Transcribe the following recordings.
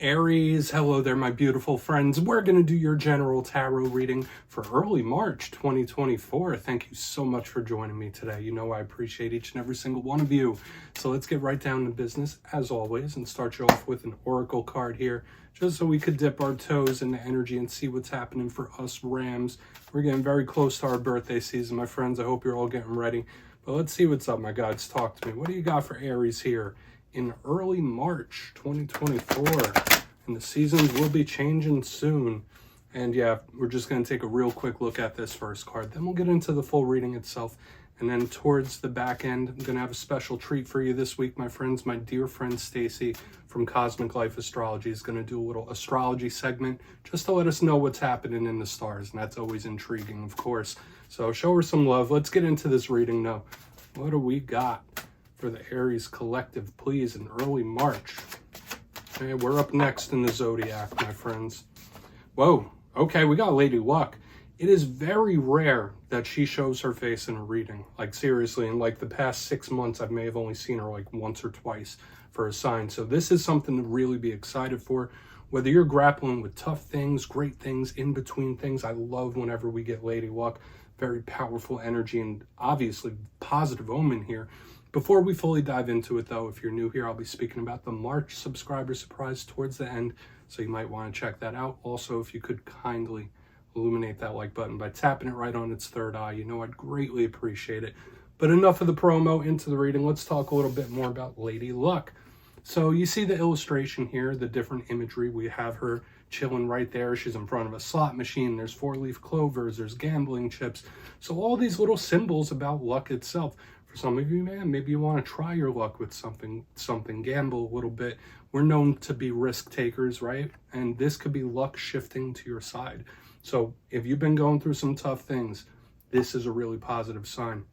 Aries, hello there, my beautiful friends. We're going to do your general tarot reading for early March 2024. Thank you so much for joining me today. You know I appreciate each and every single one of you. So let's get right down to business, as always, and start you off with an oracle card here, just so we could dip our toes in the energy and see what's happening for us Rams. We're getting very close to our birthday season, my friends. I hope you're all getting ready. But let's see what's up, my gods. Talk to me. What do you got for Aries here in early March 2024? And the seasons will be changing soon. And yeah, we're just going to take a real quick look at this first card. Then we'll get into the full reading itself. And then towards the back end, I'm going to have a special treat for you this week, my friends. My dear friend Stacy from Cosmic Life Astrology is going to do a little astrology segment just to let us know what's happening in the stars. And that's always intriguing, of course. So show her some love. Let's get into this reading now. What do we got for the Aries collective, please, in early March? Okay, we're up next in the zodiac, my friends. Whoa, okay, we got Lady Luck. It is very rare that she shows her face in a reading. Like, seriously, in like the past 6 months, I may have only seen her like once or twice for a sign. So this is something to really be excited for. Whether you're grappling with tough things, great things, in between things, I love whenever we get Lady Luck. Very powerful energy and obviously positive omen here. Before we fully dive into it, though, if you're new here, I'll be speaking about the March subscriber surprise towards the end, so you might want to check that out. Also, if you could kindly illuminate that like button by tapping it right on its third eye, you know I'd greatly appreciate it. But enough of the promo, into the reading. Let's talk a little bit more about Lady Luck. So you see the illustration here, the different imagery. We have her chilling right there. She's in front of a slot machine. There's four-leaf clovers. There's gambling chips. So all these little symbols about luck itself. For some of you, man, maybe you want to try your luck with something, gamble a little bit. We're known to be risk takers, right? And this could be luck shifting to your side. So if you've been going through some tough things, this is a really positive sign.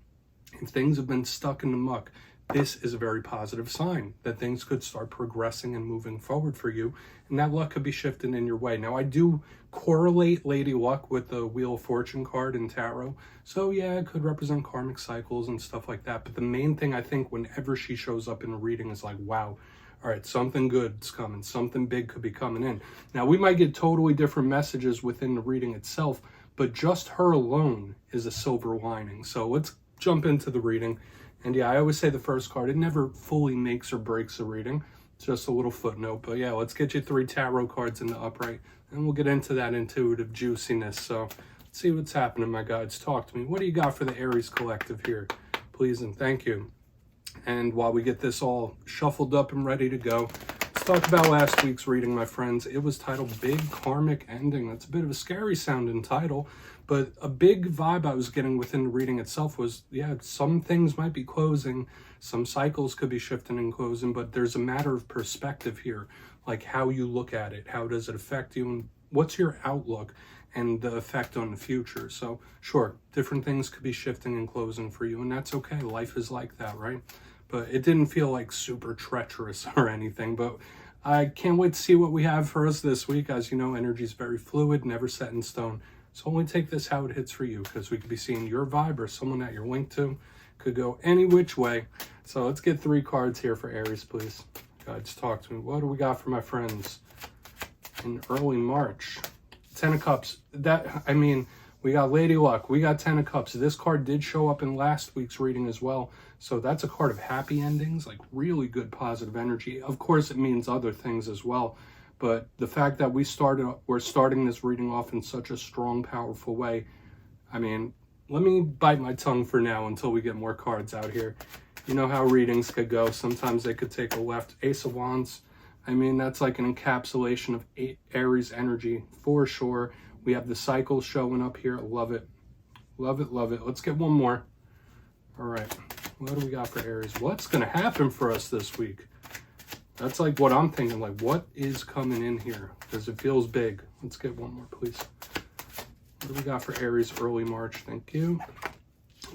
If things have been stuck in the muck, this is a very positive sign that things could start progressing and moving forward for you, and that luck could be shifting in your way. Now, I do correlate Lady Luck with the Wheel of Fortune card in tarot, so yeah, it could represent karmic cycles and stuff like that, but the main thing I think whenever she shows up in a reading is like, wow, all right, something good's coming, something big could be coming in. Now, we might get totally different messages within the reading itself, but just her alone is a silver lining. So let's jump into the reading. And yeah, I always say the first card, it never fully makes or breaks a reading. It's just a little footnote. But yeah, let's get you 3 tarot cards in the upright, and we'll get into that intuitive juiciness. So let's see what's happening, my guides. Talk to me. What do you got for the Aries collective here? Please and thank you. And while we get this all shuffled up and ready to go, let's talk about last week's reading, my friends. It was titled Big Karmic Ending. That's a bit of a scary sounding title, but a big vibe I was getting within the reading itself was, yeah, some things might be closing, some cycles could be shifting and closing, but there's a matter of perspective here, like how you look at it, how does it affect you, and what's your outlook and the effect on the future. So sure, different things could be shifting and closing for you, and that's okay. Life is like that, right? But it didn't feel like super treacherous or anything, but I can't wait to see what we have for us this week. As you know, energy is very fluid, never set in stone. So only take this how it hits for you, because we could be seeing your vibe or someone that you're linked to. Could go any which way. So let's get 3 cards here for Aries, please. Guys, talk to me. What do we got for my friends in early March? 10 of Cups. We got Lady Luck. We got 10 of Cups. This card did show up in last week's reading as well. So that's a card of happy endings, like really good positive energy. Of course, it means other things as well. But the fact that we're starting this reading off in such a strong, powerful way, I mean, let me bite my tongue for now until we get more cards out here. You know how readings could go. Sometimes they could take a left. Ace of Wands, I mean, that's like an encapsulation of Aries energy for sure. We have the cycle showing up here. Love it. Love it, love it. Let's get one more. All right. What do we got for Aries? What's going to happen for us this week? That's like what I'm thinking, like what is coming in here? Because it feels big. Let's get one more, please. What do we got for Aries early March? Thank you.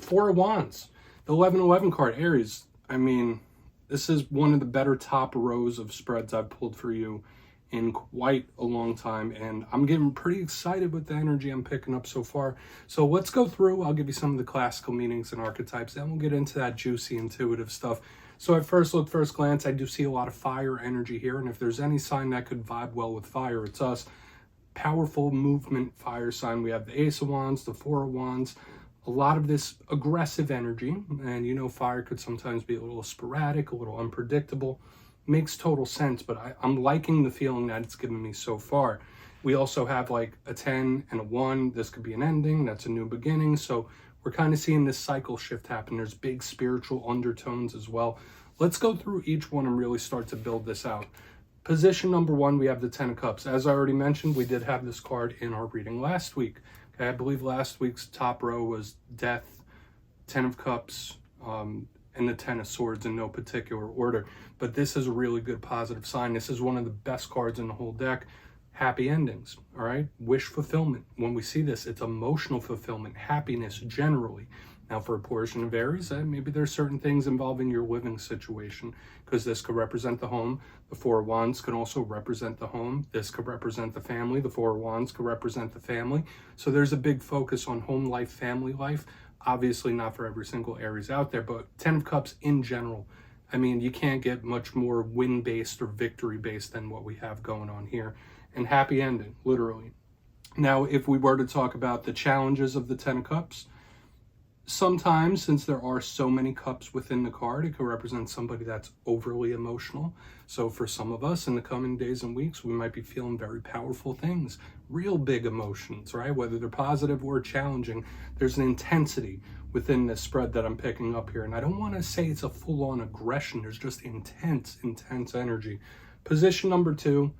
4 of Wands. The 11-11 card, Aries. I mean, this is one of the better top rows of spreads I've pulled for you in quite a long time, and I'm getting pretty excited with the energy I'm picking up so far. So let's go through. I'll give you some of the classical meanings and archetypes, then we'll get into that juicy intuitive stuff. So at first look, first glance, I do see a lot of fire energy here. And if there's any sign that could vibe well with fire, it's us. Powerful movement fire sign. We have the Ace of Wands, the Four of Wands, a lot of this aggressive energy. And you know, fire could sometimes be a little sporadic, a little unpredictable. Makes total sense, but I'm liking the feeling that it's given me so far. We also have like a 10 and a 1. This could be an ending. That's a new beginning. So we're kind of seeing this cycle shift happen. There's big spiritual undertones as well. Let's go through each one and really start to build this out. Position number 1, we have the 10 of Cups. As I already mentioned, we did have this card in our reading last week. Okay, I believe last week's top row was Death, 10 of Cups, and the 10 of Swords in no particular order. But this is a really good positive sign. This is one of the best cards in the whole deck. Happy endings, all right? Wish fulfillment. When we see this, it's emotional fulfillment, happiness generally. Now for a portion of Aries, maybe there's certain things involving your living situation, because this could represent the home. The Four of Wands could also represent the home. This could represent the family. The Four of Wands could represent the family. So there's a big focus on home life, family life. Obviously not for every single Aries out there, but 10 of Cups in general. I mean, you can't get much more win-based or victory-based than what we have going on here. And happy ending, literally. Now, if we were to talk about the challenges of the 10 of Cups, sometimes, since there are so many cups within the card, it could represent somebody that's overly emotional. So for some of us in the coming days and weeks, we might be feeling very powerful things, real big emotions, right? Whether they're positive or challenging, there's an intensity within this spread that I'm picking up here. And I don't want to say it's a full-on aggression. There's just intense energy. Position number 2,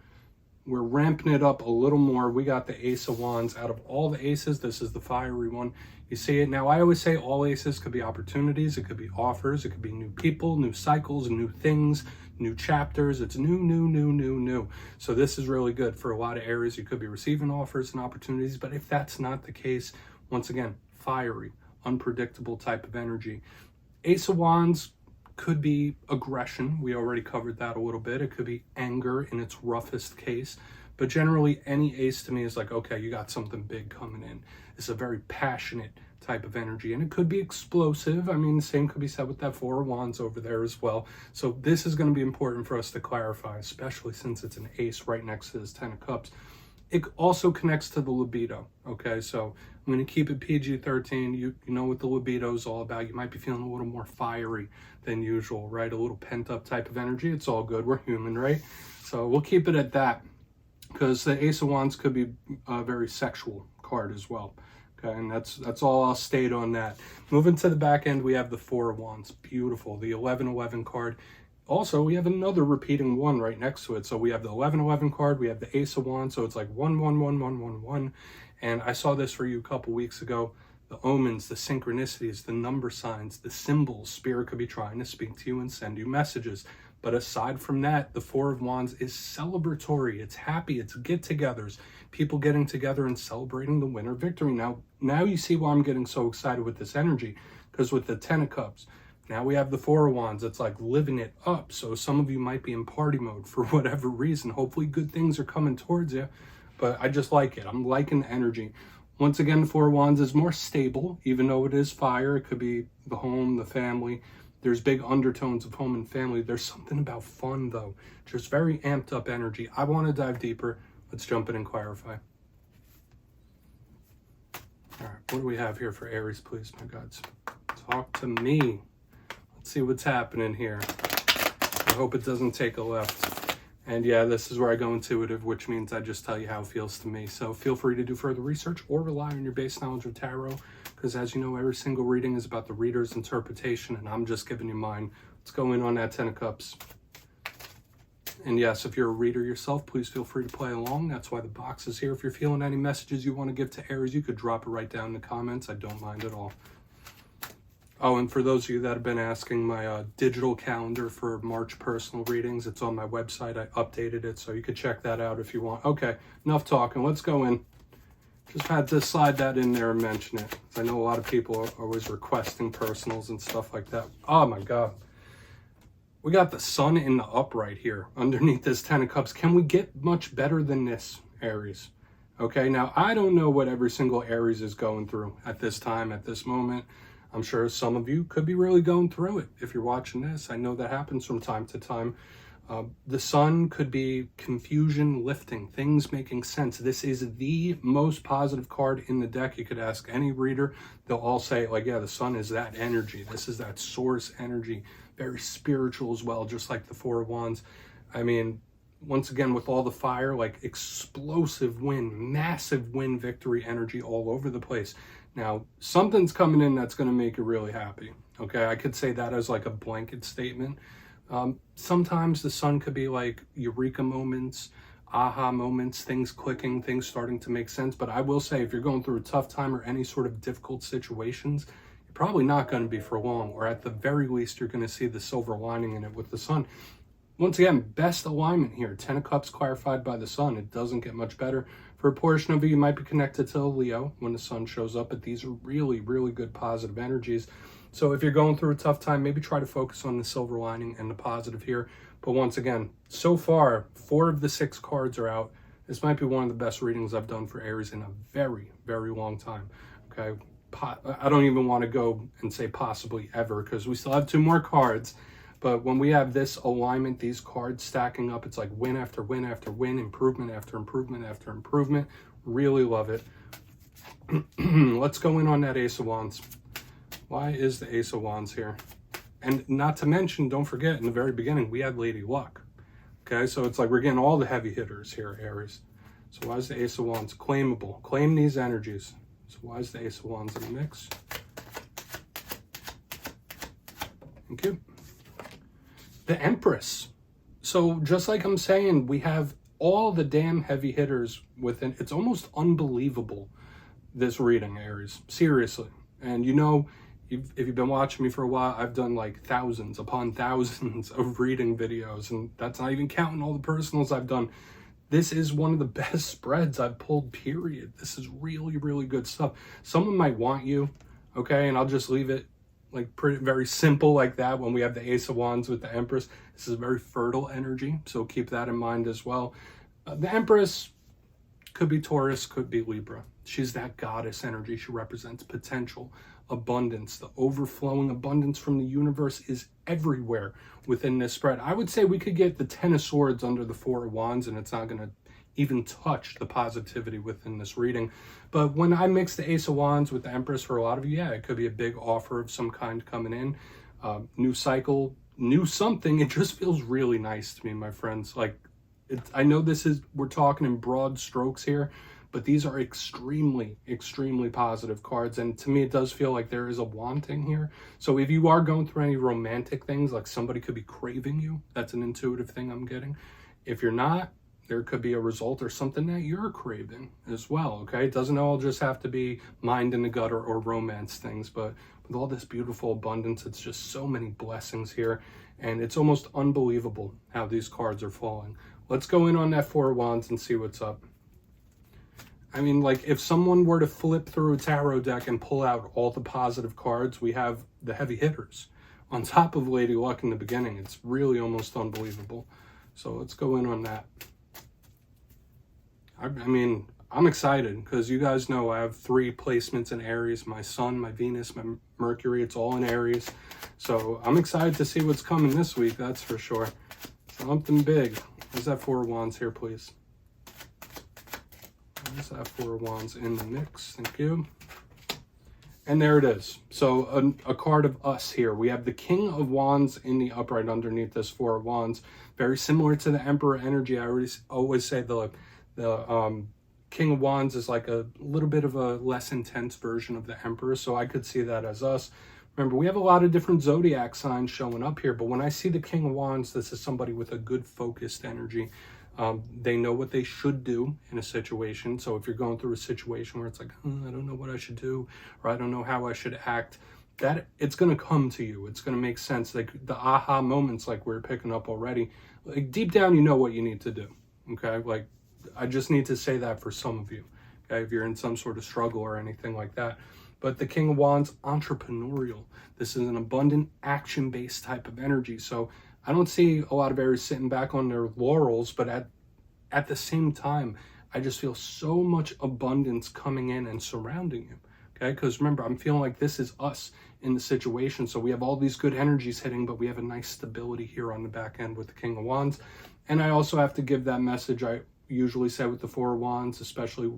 we're ramping it up a little more. We got the Ace of Wands. Out of all the aces, this is the fiery one. You see it. Now, I always say all aces could be opportunities. It could be offers. It could be new people, new cycles, new things, new chapters. It's new. So this is really good for a lot of Aries. You could be receiving offers and opportunities. But if that's not the case, once again, fiery, unpredictable type of energy. Ace of Wands could be aggression. We already covered that a little bit. It could be anger in its roughest case. But generally, any ace to me is like, okay, you got something big coming in. It's a very passionate type of energy. And it could be explosive. I mean, the same could be said with that Four of Wands over there as well. So this is going to be important for us to clarify, especially since it's an ace right next to this 10 of Cups. It also connects to the libido, okay? So I'm going to keep it PG-13. You know what the libido is all about. You might be feeling a little more fiery than usual, right? A little pent-up type of energy. It's all good. We're human, right? So we'll keep it at that, because the Ace of Wands could be a very sexual card as well, okay? And that's all I'll state on that. Moving to the back end, we have the Four of Wands. Beautiful. The 11-11 card. Also, we have another repeating 1 right next to it. So we have the 11-11 card, we have the Ace of Wands, so it's like 1-1-1-1-1-1. And I saw this for you a couple weeks ago. The omens, the synchronicities, the number signs, the symbols. Spirit could be trying to speak to you and send you messages. But aside from that, the Four of Wands is celebratory. It's happy. It's get-togethers. People getting together and celebrating the winter victory. Now you see why I'm getting so excited with this energy. Because with the 10 of Cups, now we have the Four of Wands. It's like living it up. So some of you might be in party mode for whatever reason. Hopefully good things are coming towards you. But I just like it. I'm liking the energy. Once again, the Four of Wands is more stable, even though it is fire. It could be the home, the family. There's big undertones of home and family. There's something about fun, though. Just very amped up energy. I want to dive deeper. Let's jump in and clarify. All right, what do we have here for Aries, please, my gods? Talk to me. Let's see what's happening here. I hope it doesn't take a left. And yeah, this is where I go intuitive, which means I just tell you how it feels to me. So feel free to do further research or rely on your base knowledge of tarot, because as you know, every single reading is about the reader's interpretation, and I'm just giving you mine. Let's go in on that 10 of Cups. And yes, if you're a reader yourself, please feel free to play along. That's why the box is here. If you're feeling any messages you want to give to Aries, you could drop it right down in the comments. I don't mind at all. Oh, and for those of you that have been asking, my digital calendar for March personal readings, it's on my website. I updated it, so you could check that out if you want. Okay, enough talking. Let's go in. Just had to slide that in there and mention it. I know a lot of people are always requesting personals and stuff like that. Oh my God. We got the sun in the upright here underneath this 10 of Cups. Can we get much better than this, Aries? Okay, now I don't know what every single Aries is going through at this time, at this moment. I'm sure some of you could be really going through it if you're watching this. I know that happens from time to time. The sun could be confusion lifting, things making sense. This is the most positive card in the deck. You could ask any reader. They'll all say, like, yeah, the sun is that energy. This is that source energy. Very spiritual as well, just like the Four of Wands. I mean, once again, with all the fire, like explosive win, massive win victory energy all over the place. Now, something's coming in that's going to make you really happy. Okay, I could say that as like a blanket statement. Sometimes the sun could be like eureka moments, aha moments, things clicking, things starting to make sense. But I will say, if you're going through a tough time or any sort of difficult situations, you're probably not going to be for long, or at the very least, you're going to see the silver lining in it with the sun. Once again, best alignment here. 10 of Cups clarified by the sun. It doesn't get much better. For a portion of you, you might be connected to Leo when the sun shows up, but these are really, really good positive energies. So if you're going through a tough time, maybe try to focus on the silver lining and the positive here. But once again, so far, 4 of the 6 cards are out. This might be one of the best readings I've done for Aries in a very, very long time. Okay, I don't even want to go and say possibly ever, because we still have 2 more cards. But when we have this alignment, these cards stacking up, it's like win after win after win, improvement after improvement after improvement. Really love it. Let's go in on that Ace of Wands. Why is the Ace of Wands here? And not to mention, don't forget, in the very beginning, we had Lady Luck. Okay, so it's like we're getting all the heavy hitters here, Aries. So why is the Ace of Wands claimable? Claim these energies. So why is the Ace of Wands in the mix? Thank you. The Empress. So just like I'm saying, we have all the damn heavy hitters within. It's almost unbelievable, this reading, Aries. Seriously. And you know, if you've been watching me for a while, I've done like thousands upon thousands of reading videos, and that's not even counting all the personals I've done. This is one of the best spreads I've pulled, period. This is really, really good stuff. Someone might want you, okay, and I'll just leave it like very simple like that. When we have the Ace of Wands with the Empress, this is very fertile energy, so keep that in mind as well. The Empress could be Taurus, could be Libra. She's that goddess energy. She represents potential, abundance. The overflowing abundance from the universe is everywhere within this spread. I would say we could get the 10 of Swords under the 4 of Wands, and it's not going to even touch the positivity within this reading. But when I mix the Ace of Wands with the Empress, for a lot of you, yeah, it could be a big offer of some kind coming in. New cycle, new something. It just feels really nice to me, my friends. Like, I know we're talking in broad strokes here, but these are extremely, extremely positive cards. And to me, it does feel like there is a wanting here. So if you are going through any romantic things, like somebody could be craving you, that's an intuitive thing I'm getting. If you're not, there could be a result or something that you're craving as well, okay? It doesn't all just have to be mind in the gutter or romance things, but with all this beautiful abundance, it's just so many blessings here. And it's almost unbelievable how these cards are falling. Let's go in on that 4 of Wands and see what's up. I mean, like, if someone were to flip through a tarot deck and pull out all the positive cards, we have the heavy hitters on top of Lady Luck in the beginning. It's really almost unbelievable. So let's go in on that. I mean, I'm excited because you guys know I have 3 placements in Aries. My Sun, my Venus, my Mercury, it's all in Aries. So I'm excited to see what's coming this week, that's for sure. Something big. Where's that 4 of Wands here, please? Where's that 4 of Wands in the mix? Thank you. And there it is. So a card of us here. We have the King of Wands in the upright underneath this 4 of Wands. Very similar to the Emperor energy. I always say the King of Wands is like a little bit of a less intense version of the Emperor. So I could see that as us. Remember, we have a lot of different zodiac signs showing up here, but when I see the King of Wands, this is somebody with a good focused energy. They know what they should do in a situation. So if you're going through a situation where it's like, I don't know what I should do, or I don't know how I should act, that it's going to come to you. It's going to make sense. Like the aha moments, like we're picking up already, like deep down, you know what you need to do. Okay. Like I just need to say that for some of you. Okay. If you're in some sort of struggle or anything like that. But the King of Wands, entrepreneurial. This is an abundant, action-based type of energy. So I don't see a lot of Aries sitting back on their laurels, but at the same time, I just feel so much abundance coming in and surrounding you. Okay, because remember, I'm feeling like this is us in the situation. So we have all these good energies hitting, but we have a nice stability here on the back end with the King of Wands. And I also have to give that message I usually say with the Four of Wands, especially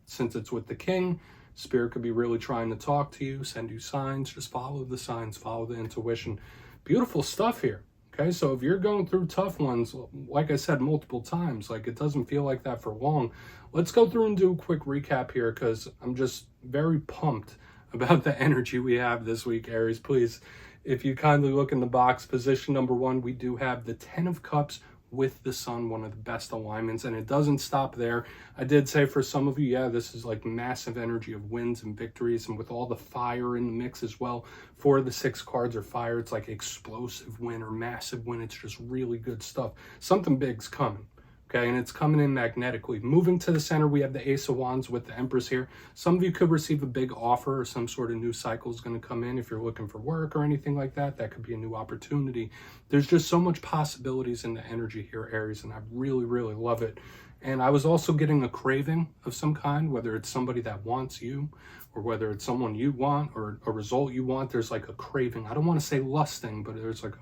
since it's with the King. Spirit could be really trying to talk to you, send you signs. Just follow the signs, follow the intuition. Beautiful stuff here. Okay, so if you're going through tough ones, like I said multiple times, like it doesn't feel like that for long. Let's go through and do a quick recap here because I'm just very pumped about the energy we have this week, Aries. Please, if you kindly look in the box, position number 1, we do have the 10 of Cups with the Sun, one of the best alignments, and it doesn't stop there. I did say for some of you, yeah, this is like massive energy of wins and victories, and with all the fire in the mix as well. 4 of the 6 cards are fire. It's like explosive win or massive win. It's just really good stuff. Something big's coming. Okay, and it's coming in magnetically. Moving to the center, we have the Ace of Wands with the Empress here. Some of you could receive a big offer or some sort of new cycle is going to come in. If you're looking for work or anything like that, that could be a new opportunity. There's just so much possibilities in the energy here, Aries, and I really, really love it. And I was also getting a craving of some kind, whether it's somebody that wants you or whether it's someone you want or a result you want. There's like a craving. I don't want to say lusting, but there's like,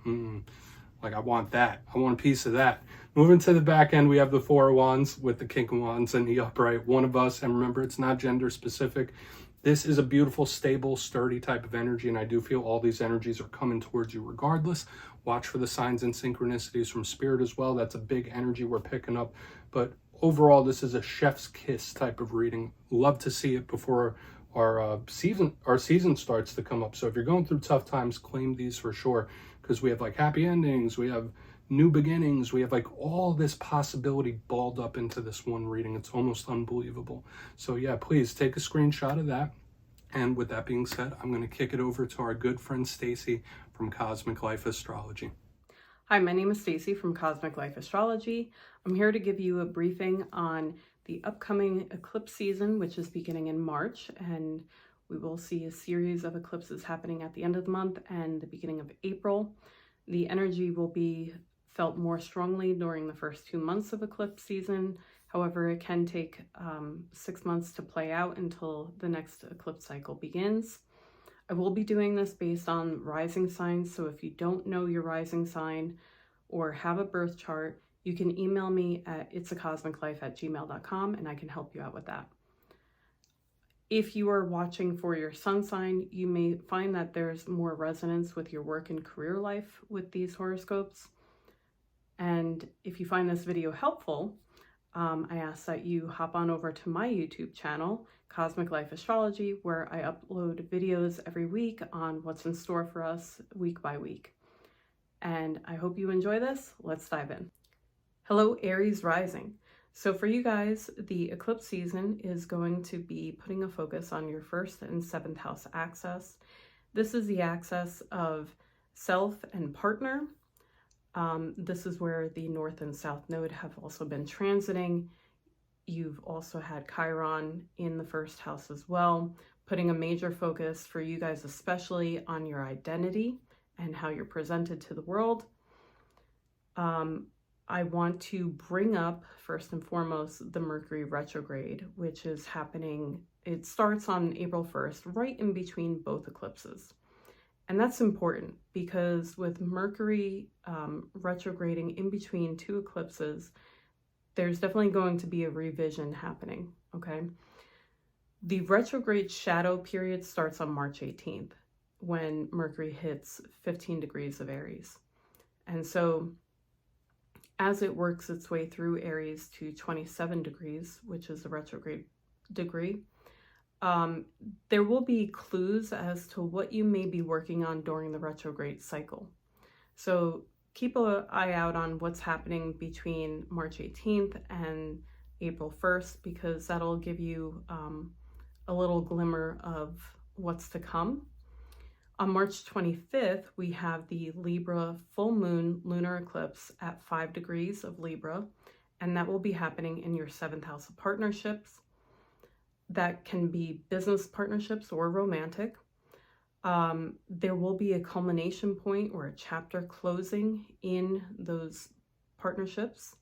like I want that. I want a piece of that. Moving to the back end, we have the Four of Wands with the King of Wands in the upright. One of us, and remember, it's not gender specific. This is a beautiful, stable, sturdy type of energy, and I do feel all these energies are coming towards you regardless. Watch for the signs and synchronicities from Spirit as well. That's a big energy we're picking up. But overall, this is a chef's kiss type of reading. Love to see it before our season starts to come up. So if you're going through tough times, claim these for sure, because we have like happy endings, we have new beginnings, we have like all this possibility balled up into this one reading. It's almost unbelievable. So yeah, please take a screenshot of that. And with that being said, I'm going to kick it over to our good friend Stacy from Cosmic Life Astrology. Hi, my name is Stacy from Cosmic Life Astrology. I'm here to give you a briefing on the upcoming eclipse season, which is beginning in March, and we will see a series of eclipses happening at the end of the month and the beginning of April. The energy will be felt more strongly during the first 2 months of eclipse season. However, it can take 6 months to play out until the next eclipse cycle begins. I will be doing this based on rising signs, so if you don't know your rising sign or have a birth chart, you can email me at itsacosmiclife@gmail.com and I can help you out with that. If you are watching for your sun sign, you may find that there's more resonance with your work and career life with these horoscopes. And if you find this video helpful, I ask that you hop on over to my YouTube channel, Cosmic Life Astrology, where I upload videos every week on what's in store for us week by week. And I hope you enjoy this. Let's dive in. Hello, Aries Rising. So for you guys, the eclipse season is going to be putting a focus on your 1st and 7th house axis. This is the axis of self and partner. This is where the North and South Node have also been transiting. You've also had Chiron in the 1st house as well, putting a major focus for you guys, especially on your identity and how you're presented to the world. I want to bring up, first and foremost, the Mercury retrograde, which is happening. It starts on April 1st, right in between both eclipses. And that's important because with Mercury retrograding in between 2 eclipses, there's definitely going to be a revision happening, okay? The retrograde shadow period starts on March 18th when Mercury hits 15 degrees of Aries. And so as it works its way through Aries to 27 degrees, which is the retrograde degree, there will be clues as to what you may be working on during the retrograde cycle. So keep an eye out on what's happening between March 18th and April 1st, because that'll give you a little glimmer of what's to come. On March 25th, we have the Libra full moon lunar eclipse at 5 degrees of Libra, and that will be happening in your 7th house of partnerships. That can be business partnerships or romantic. There will be a culmination point or a chapter closing in those partnerships.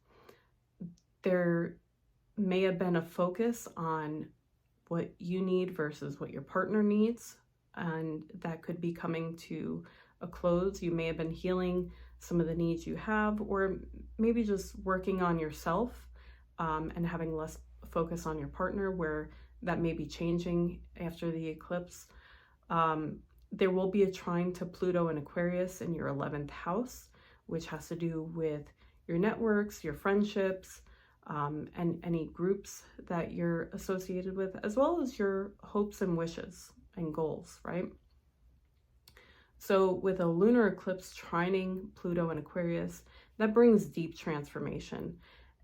There may have been a focus on what you need versus what your partner needs. And that could be coming to a close. You may have been healing some of the needs you have, or maybe just working on yourself and having less focus on your partner, where that may be changing after the eclipse. There will be a trine to Pluto and Aquarius in your 11th house, which has to do with your networks, your friendships, and any groups that you're associated with, as well as your hopes and wishes and goals, right? So with a lunar eclipse trining Pluto and Aquarius, that brings deep transformation,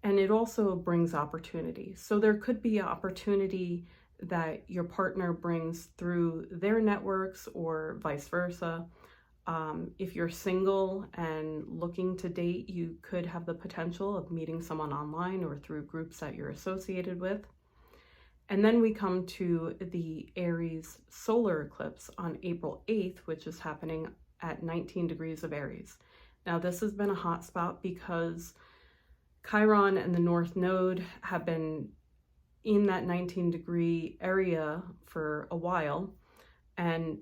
and it also brings opportunity. So there could be opportunity that your partner brings through their networks or vice versa. If you're single and looking to date, you could have the potential of meeting someone online or through groups that you're associated with. And then we come to the Aries solar eclipse on April 8th, which is happening at 19 degrees of Aries. Now, this has been a hot spot because Chiron and the North Node have been in that 19-degree area for a while and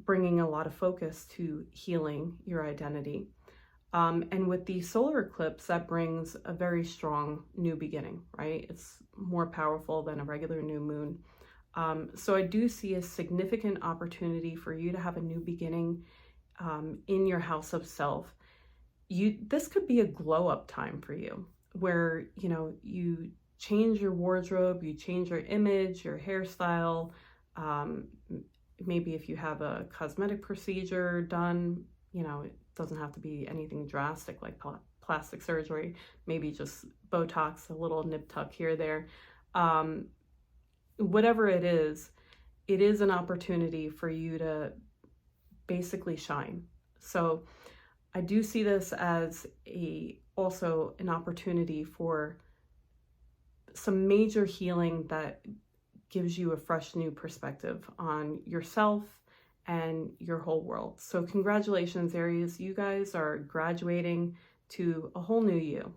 bringing a lot of focus to healing your identity. And with the solar eclipse, that brings a very strong new beginning, right? It's more powerful than a regular new moon. So I do see a significant opportunity for you to have a new beginning in your house of self. This could be a glow up time for you, where, you know, you change your wardrobe, you change your image, your hairstyle. Maybe if you have a cosmetic procedure done, you know, it doesn't have to be anything drastic like plastic surgery, maybe just Botox, a little nip tuck here or there. Whatever it is an opportunity for you to basically shine. So I do see this as also an opportunity for some major healing that gives you a fresh new perspective on yourself and your whole world. So congratulations, Aries. You guys are graduating to a whole new you.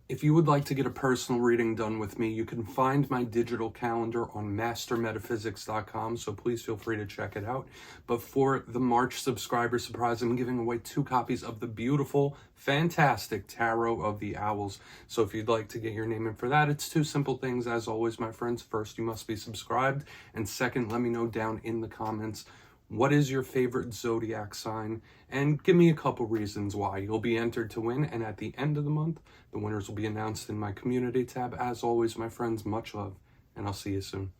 If you would like to get a personal reading done with me, you can find my digital calendar on mastermetaphysics.com, so please feel free to check it out. But for the March subscriber surprise, I'm giving away 2 copies of the beautiful, fantastic Tarot of the Owls. So if you'd like to get your name in for that, it's 2 simple things, as always, my friends. First, you must be subscribed, and second, let me know down in the comments, what is your favorite zodiac sign? And give me a couple reasons why. You'll be entered to win, and at the end of the month, the winners will be announced in my community tab. As always, my friends, much love, and I'll see you soon.